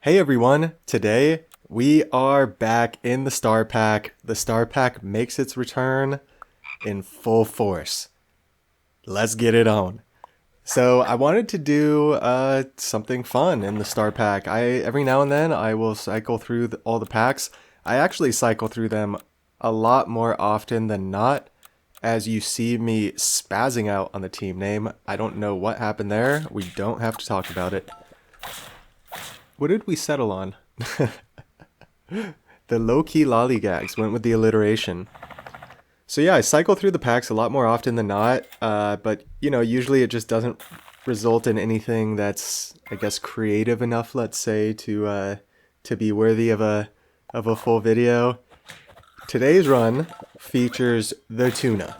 Hey everyone, today we are back in the Star Pack. The Star Pack makes its return in full force. Let's get it on. So I wanted to do something fun in the Star Pack. Every now and then I will cycle through all the packs. I actually cycle through them a lot more often than not. As you see me spazzing out on the team name, I don't know what happened there. We don't have to talk about it. What did we settle on? The low-key lollygags went with the alliteration. So yeah, I cycle through the packs a lot more often than not, but usually it just doesn't result in anything that's, I guess, creative enough, let's say, to be worthy of a full video. Today's run features the tuna.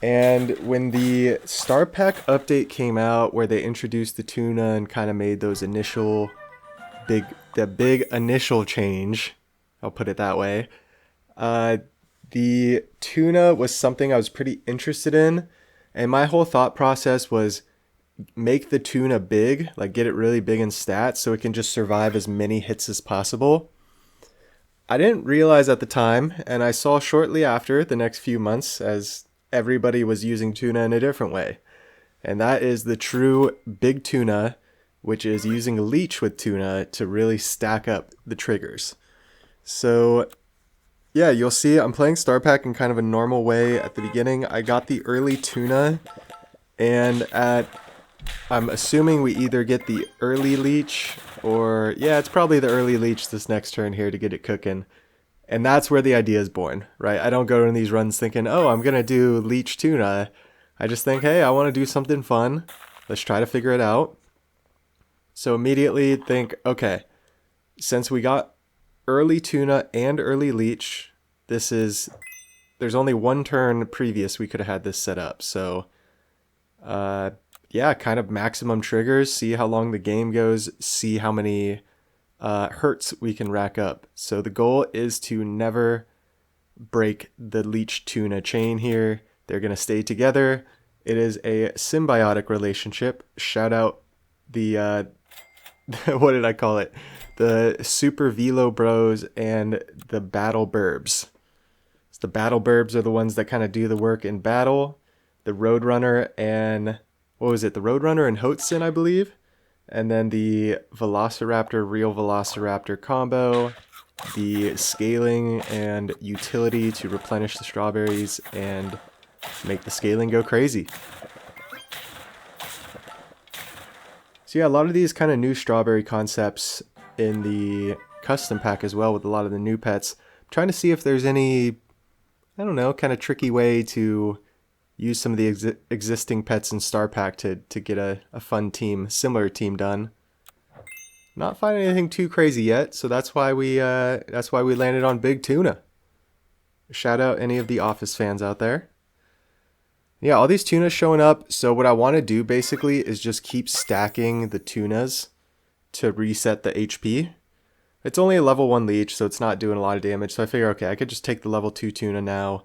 And when the Star Pack update came out, where they introduced the tuna and kind of made those the big initial change, I'll put it that way. The tuna was something I was pretty interested in, and my whole thought process was make the tuna big, like get it really big in stats so it can just survive as many hits as possible. I didn't realize at the time, and I saw shortly after, the next few months, as everybody was using tuna in a different way. And that is the true Big Tuna, which is using Leech with tuna to really stack up the triggers. So yeah, you'll see I'm playing Star Pack in kind of a normal way at the beginning. I got the early tuna, and I'm assuming we either get the early Leech, or yeah, it's probably the early Leech this next turn here to get it cooking. And that's where the idea is born, right? I don't go in these runs thinking, oh, I'm gonna do Leech tuna. I just think, hey, I want to do something fun. Let's try to figure it out. So immediately think, okay, since we got early tuna and early Leech, there's only one turn previous we could have had this set up. So yeah, kind of maximum triggers, see how long the game goes, see how many hurts we can rack up. So the goal is to never break the Leech tuna chain here. They're going to stay together. It is a symbiotic relationship. Shout out the what did I call it? The Super Velo Bros and the Battle Burbs. So the Battle Burbs are the ones that kind of do the work in battle. The Roadrunner and, what was it? The Roadrunner and Hotson, I believe. And then the Velociraptor, Real Velociraptor combo. The scaling and utility to replenish the strawberries and make the scaling go crazy. So yeah, a lot of these kind of new strawberry concepts in the custom pack as well with a lot of the new pets. I'm trying to see if there's any, I don't know, kind of tricky way to use some of the existing pets in Star Pack to get a fun team, similar team done. Not finding anything too crazy yet, so that's why we landed on Big Tuna. Shout out any of the Office fans out there. Yeah, all these tunas showing up. So what I want to do basically is just keep stacking the tunas to reset the HP. It's only a level 1 Leech, so it's not doing a lot of damage. So I figure, okay, I could just take the level 2 tuna now.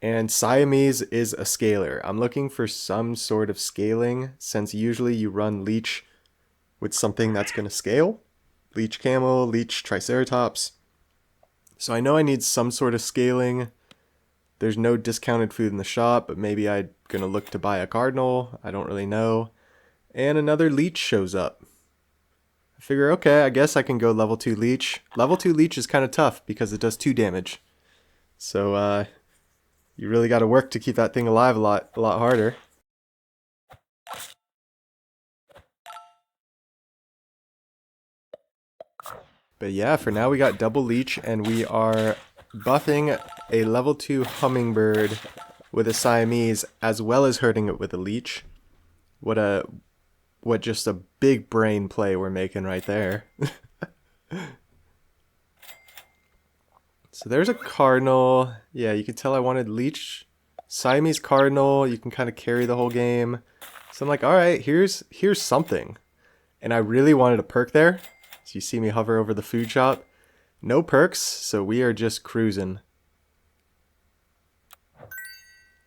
And Siamese is a scaler. I'm looking for some sort of scaling, since usually you run Leech with something that's going to scale. Leech Camel, Leech Triceratops. So I know I need some sort of scaling. There's no discounted food in the shop, but maybe I'm going to look to buy a Cardinal. I don't really know. And another Leech shows up. I figure, okay, I guess I can go level 2 Leech. Level 2 Leech is kind of tough because it does 2 damage. So you really got to work to keep that thing alive a lot harder. But yeah, for now we got double Leech, and we are buffing a level 2 Hummingbird with a Siamese, as well as hurting it with a Leech. What just a big brain play we're making right there. So there's a Cardinal. Yeah, you can tell I wanted Leech. Siamese Cardinal, you can kind of carry the whole game. So I'm like, alright, here's something. And I really wanted a perk there. So you see me hover over the food shop. No perks, so we are just cruising.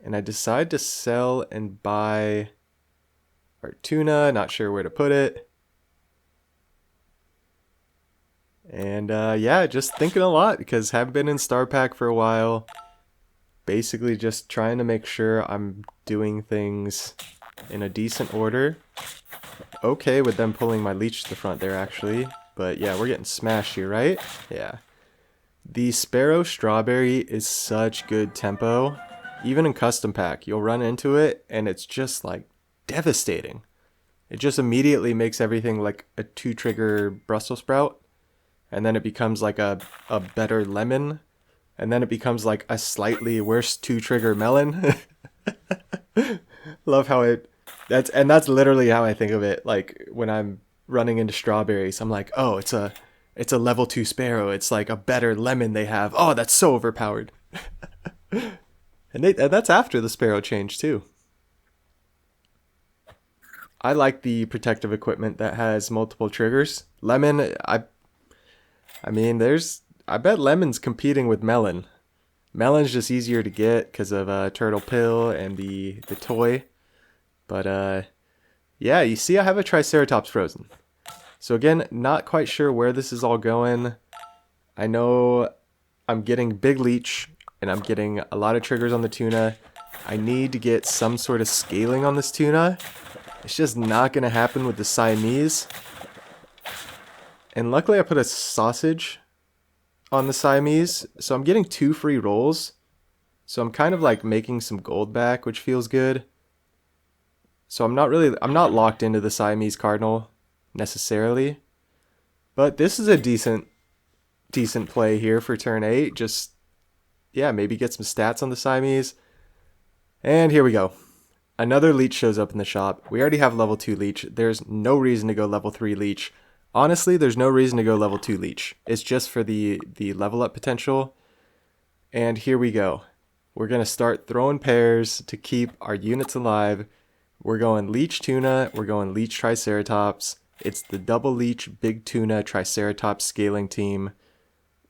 And I decide to sell and buy our tuna, not sure where to put it. And yeah, just thinking a lot because haven't been in Star Pack for a while. Basically just trying to make sure I'm doing things in a decent order. Okay with them pulling my Leech to the front there actually. But yeah, we're getting smashed here, right? Yeah. The Sparrow Strawberry is such good tempo. Even in Custom Pack, you'll run into it and it's just like devastating. It just immediately makes everything like a 2-trigger Brussels sprout. And then it becomes like a better lemon. And then it becomes like a slightly worse 2-trigger melon. Love how that's literally how I think of it. Like when I'm running into strawberries, I'm like, oh, it's a level 2 sparrow. It's like a better lemon they have. Oh, that's so overpowered. And that's after the sparrow change too. I like the protective equipment that has multiple triggers. Lemon, I mean, I bet lemon's competing with melon. Melon's just easier to get because of Turtle Pill and the toy. But yeah, you see I have a Triceratops frozen. So again, not quite sure where this is all going. I know I'm getting Big Leech and I'm getting a lot of triggers on the tuna. I need to get some sort of scaling on this tuna. It's just not going to happen with the Siamese. And luckily I put a sausage on the Siamese, so I'm getting 2 free rolls. So I'm kind of like making some gold back, which feels good. So I'm not locked into the Siamese Cardinal necessarily. But this is a decent play here for turn 8. Just, yeah, maybe get some stats on the Siamese. And here we go. Another Leech shows up in the shop. We already have level 2 Leech. There's no reason to go level 3 Leech. Honestly, there's no reason to go level 2 Leech. It's just for the level up potential. And here we go. We're going to start throwing pairs to keep our units alive. We're going Leech Tuna. We're going Leech Triceratops. It's the double Leech Big Tuna Triceratops scaling team.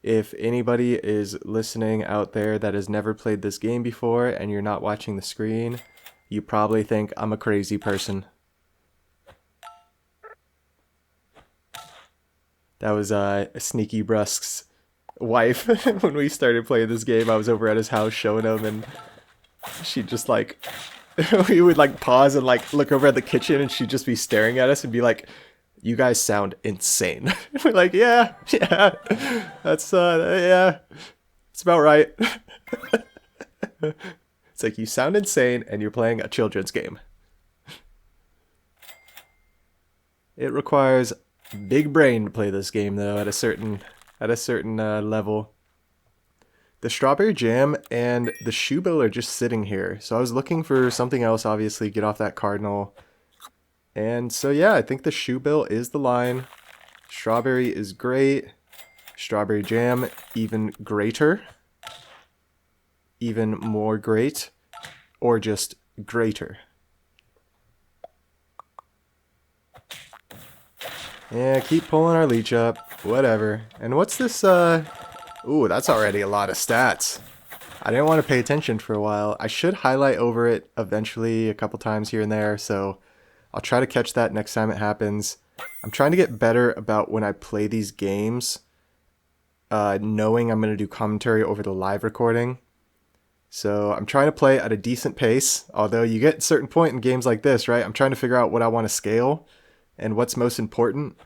If anybody is listening out there that has never played this game before and you're not watching the screen, you probably think I'm a crazy person. That was Sneaky Brusque's wife. When we started playing this game, I was over at his house showing him, and she just like, we would like pause and like look over at the kitchen, and she'd just be staring at us and be like, "You guys sound insane." We're like, yeah, that's yeah, it's about right. It's like, you sound insane and you're playing a children's game. It requires big brain to play this game though at a certain level. The strawberry jam and the shoe bill are just sitting here. So I was looking for something else, obviously, get off that cardinal. And so yeah, I think the shoe bill is the line. Strawberry is great. Strawberry jam, even greater. Even more great. Or just greater. Yeah, keep pulling our Leech up. Whatever. And what's this, Ooh, that's already a lot of stats. I didn't want to pay attention for a while. I should highlight over it eventually a couple times here and there, so I'll try to catch that next time it happens. I'm trying to get better about when I play these games, knowing I'm going to do commentary over the live recording. So I'm trying to play at a decent pace, although you get a certain point in games like this, right? I'm trying to figure out what I want to scale and what's most important,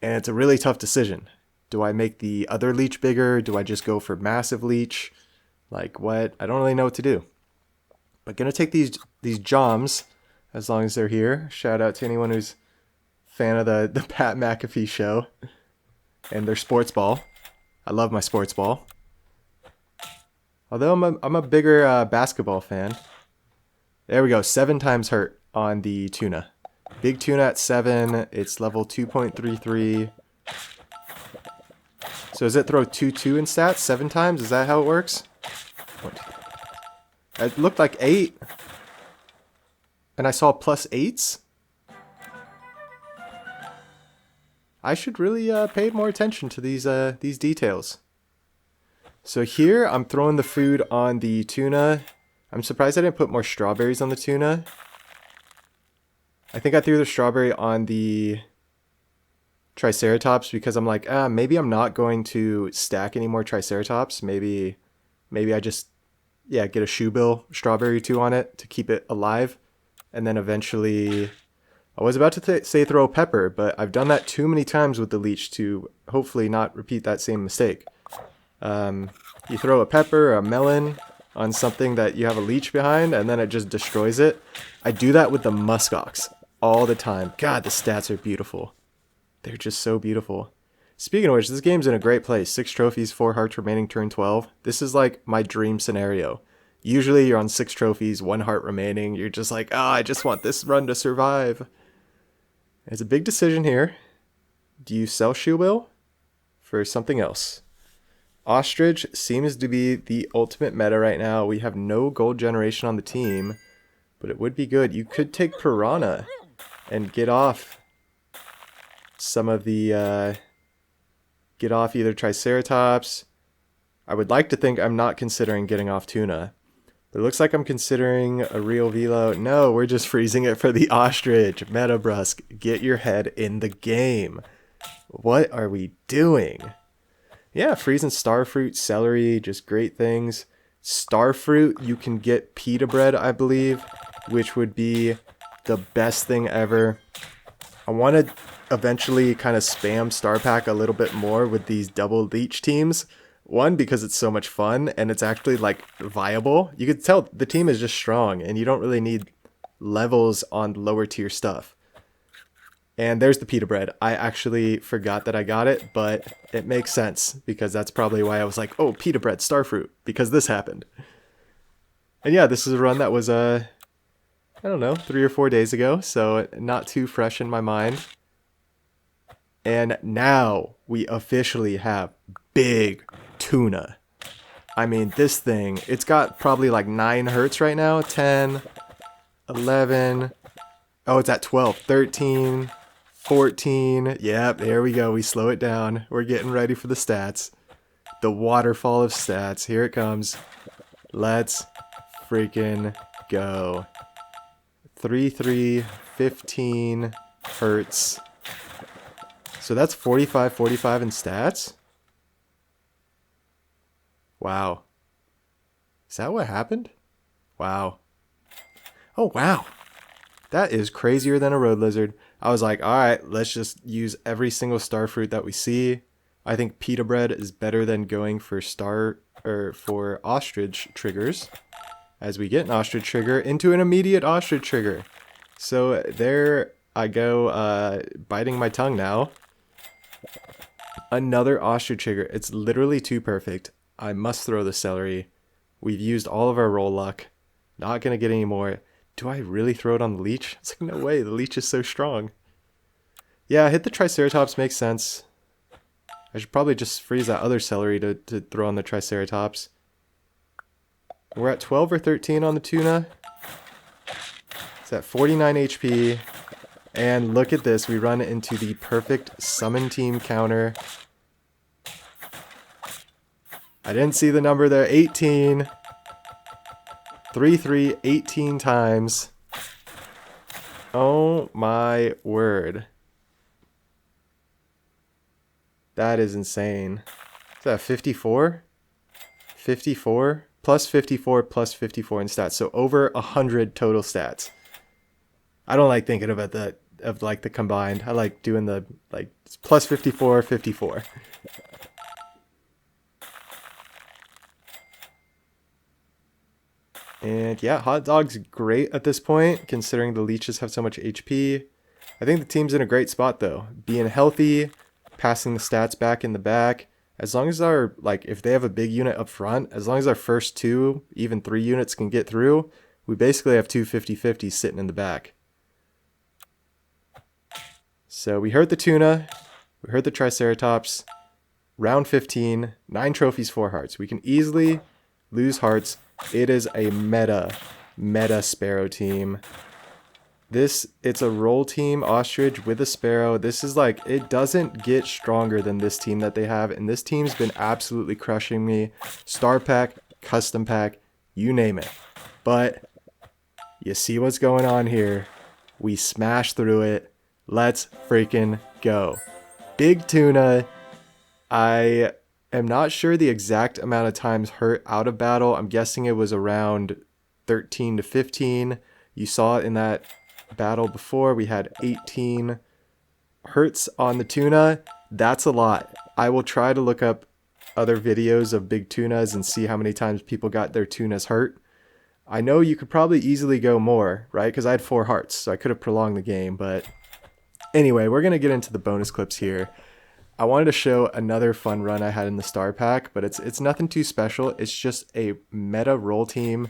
and it's a really tough decision. Do I make the other Leech bigger? Do I just go for massive Leech? Like what? I don't really know what to do. But gonna take these Joms as long as they're here. Shout out to anyone who's a fan of the Pat McAfee show and their sports ball. I love my sports ball. Although I'm a bigger basketball fan. There we go. 7 times hurt on the tuna. Big Tuna at 7. It's level 2.33. So does it throw 2/2 in stats 7 times? Is that how it works? It looked like 8. And I saw plus 8s? I should really pay more attention to these details. So here I'm throwing the food on the tuna. I'm surprised I didn't put more strawberries on the tuna. I think I threw the strawberry on the Triceratops because I'm like, maybe I'm not going to stack any more Triceratops. Maybe I just, yeah, get a shoebill strawberry 2 on it to keep it alive. And then eventually, I was about to say throw a pepper, but I've done that too many times with the leech to hopefully not repeat that same mistake. You throw a pepper or a melon on something that you have a leech behind, and then it just destroys it. I do that with the muskox all the time. God, the stats are beautiful. They're just so beautiful. Speaking of which, this game's in a great place. 6 trophies, 4 hearts remaining turn 12. This is like my dream scenario. Usually you're on 6 trophies, 1 heart remaining. You're just like, I just want this run to survive. It's a big decision here. Do you sell Shoebill for something else? Ostrich seems to be the ultimate meta right now. We have no gold generation on the team, but it would be good. You could take Piranha and get off some of the, get off either Triceratops. I would like to think I'm not considering getting off Tuna. But it looks like I'm considering a real Velo. No, we're just freezing it for the Ostrich. Metabrusque, get your head in the game. What are we doing? Yeah, freezing Starfruit, Celery, just great things. Starfruit, you can get pita bread, I believe, which would be the best thing ever. I want to eventually kind of spam Star Pack a little bit more with these double Leech teams. One, because it's so much fun and it's actually like viable. You can tell the team is just strong and you don't really need levels on lower tier stuff. And there's the pita bread. I actually forgot that I got it, but it makes sense because that's probably why I was like, oh, pita bread, Starfruit, because this happened. And yeah, this is a run that was, I don't know, 3 or 4 days ago, so not too fresh in my mind. And now we officially have Big Tuna. I mean, this thing, it's got probably like 9 hertz right now. 10, 11. Oh, it's at 12, 13, 14. Yep, there we go. We slow it down. We're getting ready for the stats. The waterfall of stats. Here it comes. Let's freaking go. 3, 15 hertz. So that's 45, 45 in stats? Wow. Is that what happened? Wow. Oh, wow. That is crazier than a road lizard. I was like, alright, let's just use every single Starfruit that we see. I think pita bread is better than going for for ostrich triggers. As we get an ostrich trigger into an immediate ostrich trigger. So there I go, biting my tongue now. Another ostrich trigger. It's literally too perfect. I must throw the celery. We've used all of our roll luck. Not gonna get any more. Do I really throw it on the leech? It's like, no way, the leech is so strong. Yeah, hit the Triceratops makes sense. I should probably just freeze that other celery to throw on the Triceratops. We're at 12 or 13 on the Tuna. It's at 49 HP. And look at this, we run into the perfect summon team counter. I didn't see the number there, 18. 3, 18 times. Oh my word. That is insane. Is that 54? 54? Plus 54, plus 54 in stats. So over 100 total stats. I don't like thinking about that, of like the combined. I like doing the, like, plus 54, 54. And yeah, Hot Dog's great at this point, considering the leeches have so much HP. I think the team's in a great spot though. Being healthy, passing the stats back in the back. As long as our, like, if they have a big unit up front, as long as our first 2, even 3 units can get through, we basically have 2 50-50s sitting in the back. So we heard the Tuna, we heard the Triceratops. Round 15, 9 trophies, 4 hearts. We can easily lose hearts. It is a meta Sparrow team. It's a roll team, Ostrich with a Sparrow. This is like, it doesn't get stronger than this team that they have, and this team's been absolutely crushing me. Star Pack, Custom Pack, you name it. But you see what's going on here. We smash through it. Let's freaking go. Big Tuna. I am not sure the exact amount of times hurt out of battle. I'm guessing it was around 13 to 15. You saw it in that battle before. We had 18 hurts on the tuna. That's a lot. I will try to look up other videos of big tunas and see how many times people got their tunas hurt. I know you could probably easily go more, right? Because I had 4 hearts, so I could have prolonged the game. But anyway, we're going to get into the bonus clips here. I wanted to show another fun run I had in the star pack, but it's nothing too special. It's just a meta roll team,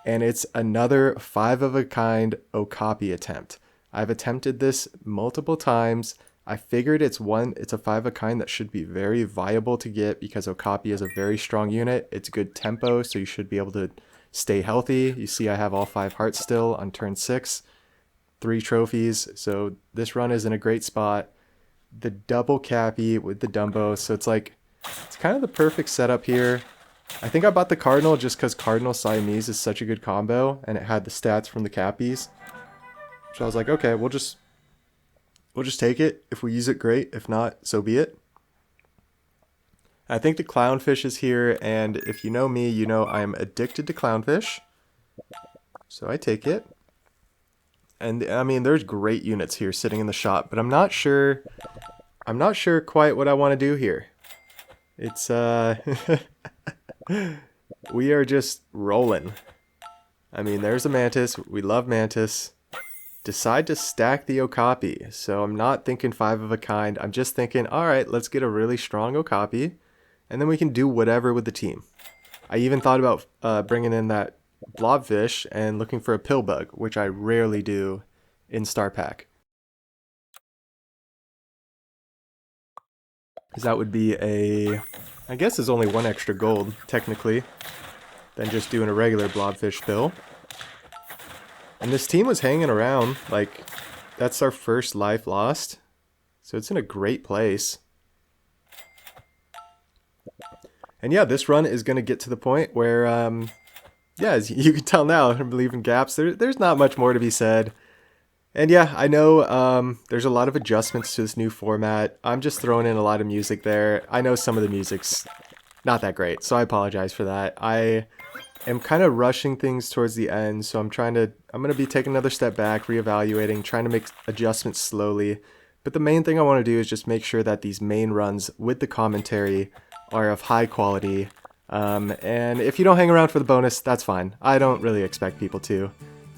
and it's another 5-of-a-kind Okapi attempt. I've attempted this multiple times. I figured it's a 5-of-a-kind that should be very viable to get because Okapi is a very strong unit. It's good tempo, so you should be able to stay healthy. You see I have all 5 hearts still on turn 6, 3 trophies, so this run is in a great spot. The double Cappy with the Dumbo, so it's kind of the perfect setup here. I think I bought the Cardinal just because Cardinal Siamese is such a good combo, and it had the stats from the Cappies. So I was like, okay, we'll just take it. If we use it, great. If not, so be it. I think the Clownfish is here, and if you know me, you know I'm addicted to Clownfish. So I take it. And I mean, there's great units here sitting in the shop, but I'm not sure quite what I want to do here. It's we are just rolling. I mean, there's a Mantis. We love Mantis. Decide to stack the Okapi. So I'm not thinking 5-of-a-kind. I'm just thinking, all right, let's get a really strong Okapi, and then we can do whatever with the team. I even thought about bringing in that Blobfish and looking for a Pillbug, which I rarely do in Star Pack. Because that would be I guess is only 1 extra gold, technically, than just doing a regular Blobfish pill. And this team was hanging around, that's our first life lost. So it's in a great place. And yeah, this run is going to get to the point where, yeah, as you can tell now, I'm leaving gaps. There's not much more to be said. And yeah, I know there's a lot of adjustments to this new format. I'm just throwing in a lot of music there. I know some of the music's not that great, so I apologize for that. I am kind of rushing things towards the end, so I'm going to be taking another step back, reevaluating, trying to make adjustments slowly. But the main thing I want to do is just make sure that these main runs with the commentary are of high quality. And if you don't hang around for the bonus, that's fine. I don't really expect people to.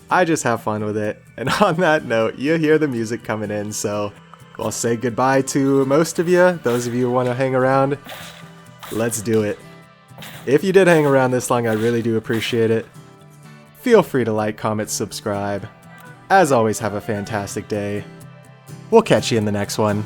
I just have fun with it. And on that note, you hear the music coming in, so I'll say goodbye to most of you. Those of you who want to hang around, let's do it. If you did hang around this long, I really do appreciate it. Feel free to like, comment, subscribe. As always, have a fantastic day. We'll catch you in the next one.